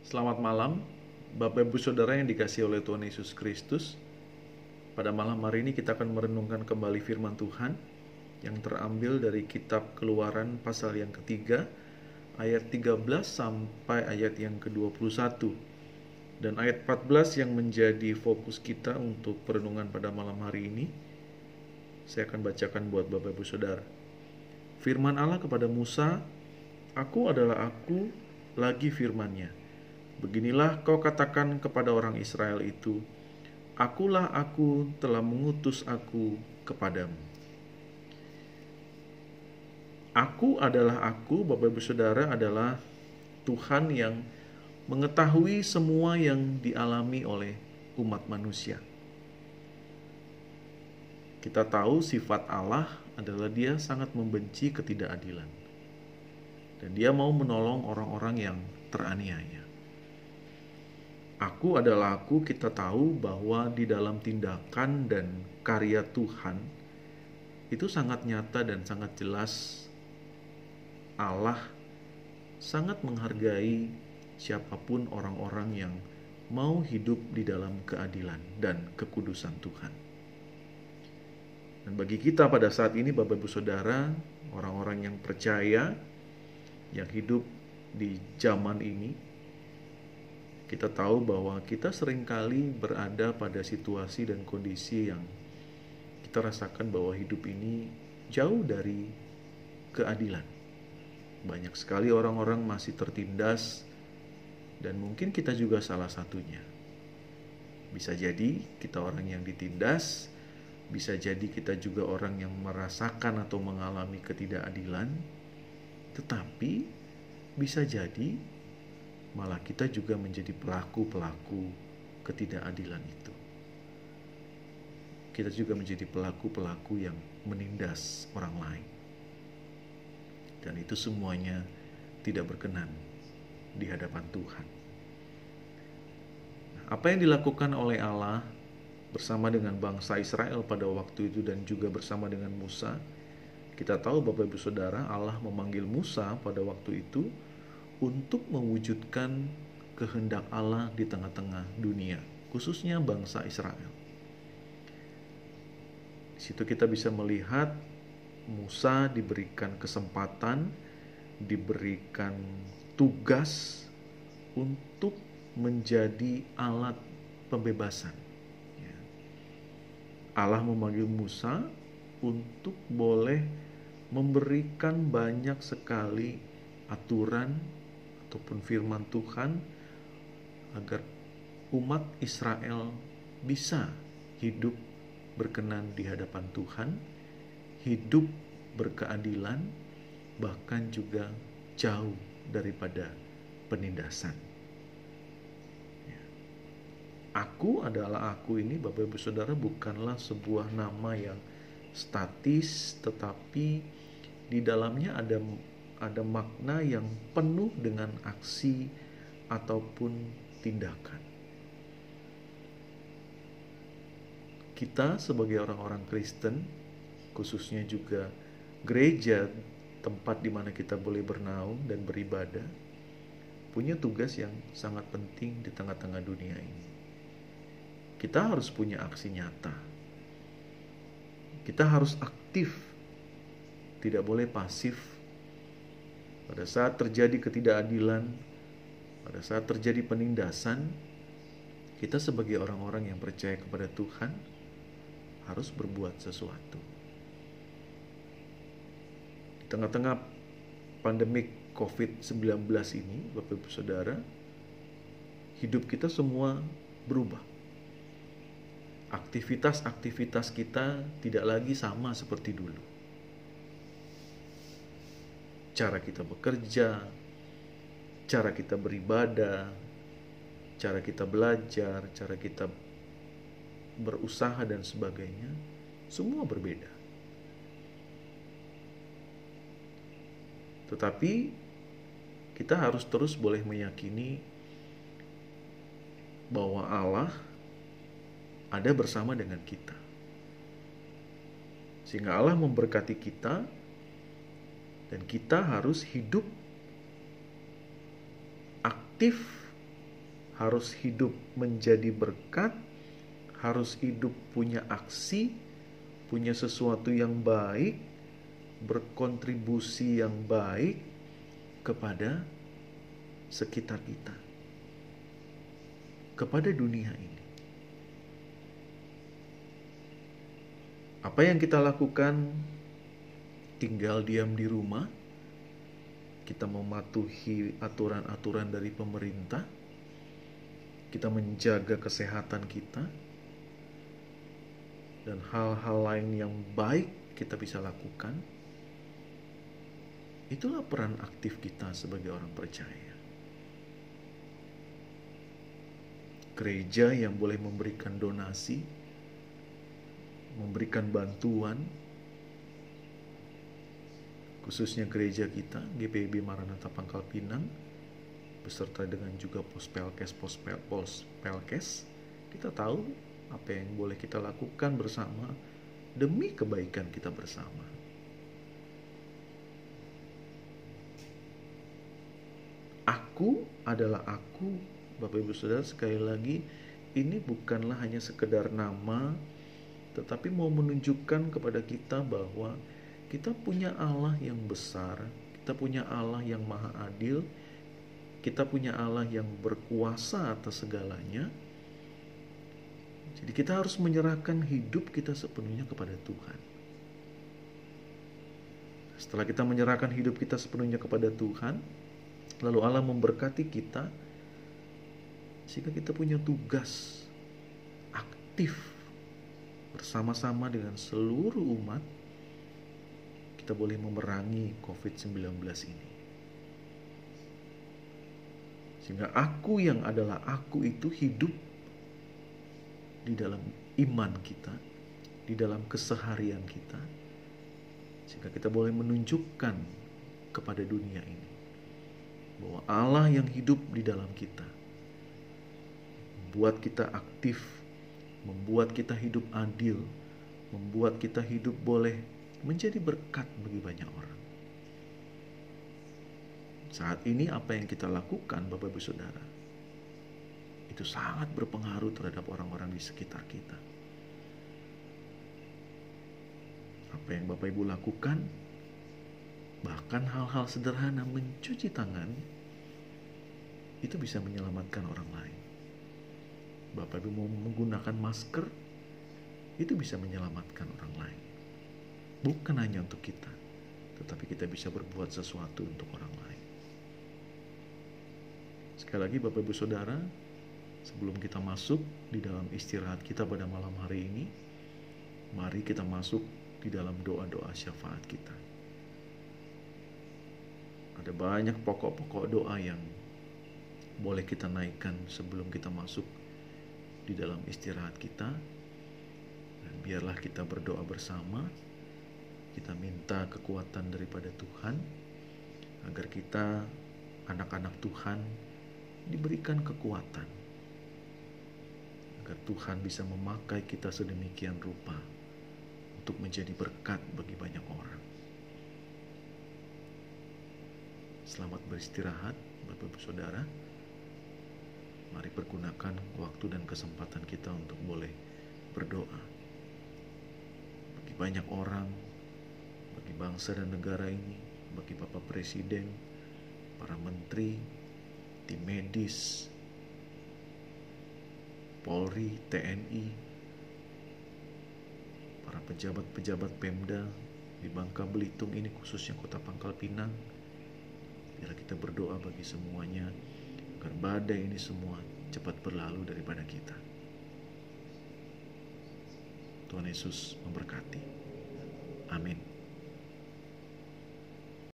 Selamat malam, Bapak Ibu Saudara yang dikasihi oleh Tuhan Yesus Kristus. Pada malam hari ini kita akan merenungkan kembali firman Tuhan yang terambil dari kitab Keluaran pasal yang ketiga, ayat 13 sampai ayat yang ke-21. Dan ayat 14 yang menjadi fokus kita untuk perenungan pada malam hari ini, saya akan bacakan buat Bapak Ibu Saudara. Firman Allah kepada Musa, "Aku adalah aku, lagi firman-Nya. Beginilah kau katakan kepada orang Israel itu, Akulah aku telah mengutus aku kepadamu." Aku adalah aku, Bapak Ibu Saudara, adalah Tuhan yang mengetahui semua yang dialami oleh umat manusia. Kita tahu sifat Allah adalah Dia sangat membenci ketidakadilan. Dan Dia mau menolong orang-orang yang teraniaya. Aku adalah aku, kita tahu bahwa di dalam tindakan dan karya Tuhan itu sangat nyata dan sangat jelas Allah sangat menghargai siapapun orang-orang yang mau hidup di dalam keadilan dan kekudusan Tuhan. Dan bagi kita pada saat ini Bapak Ibu Saudara, orang-orang yang percaya, yang hidup di zaman ini, kita tahu bahwa kita seringkali berada pada situasi dan kondisi yang kita rasakan bahwa hidup ini jauh dari keadilan. Banyak sekali orang-orang masih tertindas dan mungkin kita juga salah satunya. Bisa jadi kita orang yang ditindas, bisa jadi kita juga orang yang merasakan atau mengalami ketidakadilan, tetapi bisa jadi malah kita juga menjadi pelaku-pelaku ketidakadilan itu. Kita juga menjadi pelaku-pelaku yang menindas orang lain. Dan itu semuanya tidak berkenan di hadapan Tuhan. Apa yang dilakukan oleh Allah bersama dengan bangsa Israel pada waktu itu dan juga bersama dengan Musa, kita tahu Bapak Ibu Saudara, Allah memanggil Musa pada waktu itu untuk mewujudkan kehendak Allah di tengah-tengah dunia, khususnya bangsa Israel. Di situ kita bisa melihat Musa diberikan kesempatan, diberikan tugas untuk menjadi alat pembebasan. Allah memanggil Musa untuk boleh memberikan banyak sekali aturan ataupun firman Tuhan agar umat Israel bisa hidup berkenan di hadapan Tuhan, hidup berkeadilan, bahkan juga jauh daripada penindasan. Aku adalah aku ini, Bapak Ibu Saudara, bukanlah sebuah nama yang statis, tetapi di dalamnya ada makna yang penuh dengan aksi ataupun tindakan. Kita sebagai orang-orang Kristen, khususnya juga gereja, tempat di mana kita boleh bernaung dan beribadah, punya tugas yang sangat penting di tengah-tengah dunia ini. Kita harus punya aksi nyata. Kita harus aktif, tidak boleh pasif. Pada saat terjadi ketidakadilan, pada saat terjadi penindasan, kita sebagai orang-orang yang percaya kepada Tuhan harus berbuat sesuatu. Di tengah-tengah pandemik COVID-19 ini, Bapak Ibu Saudara, hidup kita semua berubah. Aktivitas-aktivitas kita tidak lagi sama seperti dulu. Cara kita bekerja, cara kita beribadah, cara kita belajar, cara kita berusaha dan sebagainya, semua berbeda. Tetapi kita harus terus boleh meyakini bahwa Allah ada bersama dengan kita. Sehingga Allah memberkati kita dan kita harus hidup aktif harus hidup menjadi berkat, harus hidup punya aksi, punya sesuatu yang baik, berkontribusi yang baik kepada sekitar kita, kepada dunia ini. Apa yang kita lakukan? Tinggal diam di rumah, kita mematuhi aturan-aturan dari pemerintah, kita menjaga kesehatan kita, dan hal-hal lain yang baik kita bisa lakukan. Itulah peran aktif kita sebagai orang percaya. Gereja yang boleh memberikan donasi, memberikan bantuan, khususnya gereja kita, GPIB Maranatha Pangkal Pinang, beserta dengan juga Pospelkes, kita tahu apa yang boleh kita lakukan bersama demi kebaikan kita bersama. Aku adalah aku, Bapak Ibu Saudara, sekali lagi, ini bukanlah hanya sekedar nama, tetapi mau menunjukkan kepada kita bahwa kita punya Allah yang besar, kita punya Allah yang maha adil, kita punya Allah yang berkuasa atas segalanya. Jadi kita harus menyerahkan hidup kita sepenuhnya kepada Tuhan. Setelah kita menyerahkan hidup kita sepenuhnya kepada Tuhan, lalu Allah memberkati kita, sehingga kita punya tugas aktif bersama-sama dengan seluruh umat. Kita boleh memerangi COVID-19 ini. Sehingga aku yang adalah aku itu hidup di dalam iman kita, di dalam keseharian kita, sehingga kita boleh menunjukkan kepada dunia ini bahwa Allah yang hidup di dalam kita membuat kita aktif, membuat kita hidup adil, membuat kita hidup boleh menjadi berkat bagi banyak orang. Saat ini apa yang kita lakukan, Bapak Ibu Saudara, itu sangat berpengaruh terhadap orang-orang di sekitar kita. Apa yang Bapak Ibu lakukan, bahkan hal-hal sederhana mencuci tangan, itu bisa menyelamatkan orang lain. Bapak Ibu mau menggunakan masker, itu bisa menyelamatkan orang lain. Bukan hanya untuk kita, tetapi kita bisa berbuat sesuatu untuk orang lain. Sekali lagi Bapak Ibu Saudara, sebelum kita masuk di dalam istirahat kita pada malam hari ini, mari kita masuk di dalam doa-doa syafaat kita. Ada banyak pokok-pokok doa yang boleh kita naikkan sebelum kita masuk di dalam istirahat kita. Dan biarlah kita berdoa bersama. Kita minta kekuatan daripada Tuhan, agar kita, anak-anak Tuhan, diberikan kekuatan, agar Tuhan bisa memakai kita sedemikian rupa untuk menjadi berkat bagi banyak orang. Selamat beristirahat, Bapak Ibu Saudara. Mari pergunakan waktu dan kesempatan kita untuk boleh berdoa bagi banyak orang, bagi bangsa dan negara ini, bagi Bapak Presiden, para menteri, tim medis, Polri, TNI, para pejabat-pejabat Pemda di Bangka Belitung ini, khususnya Kota Pangkal Pinang. Biarlah kita berdoa bagi semuanya, agar badai ini semua cepat berlalu daripada kita. Tuhan Yesus memberkati. Amin.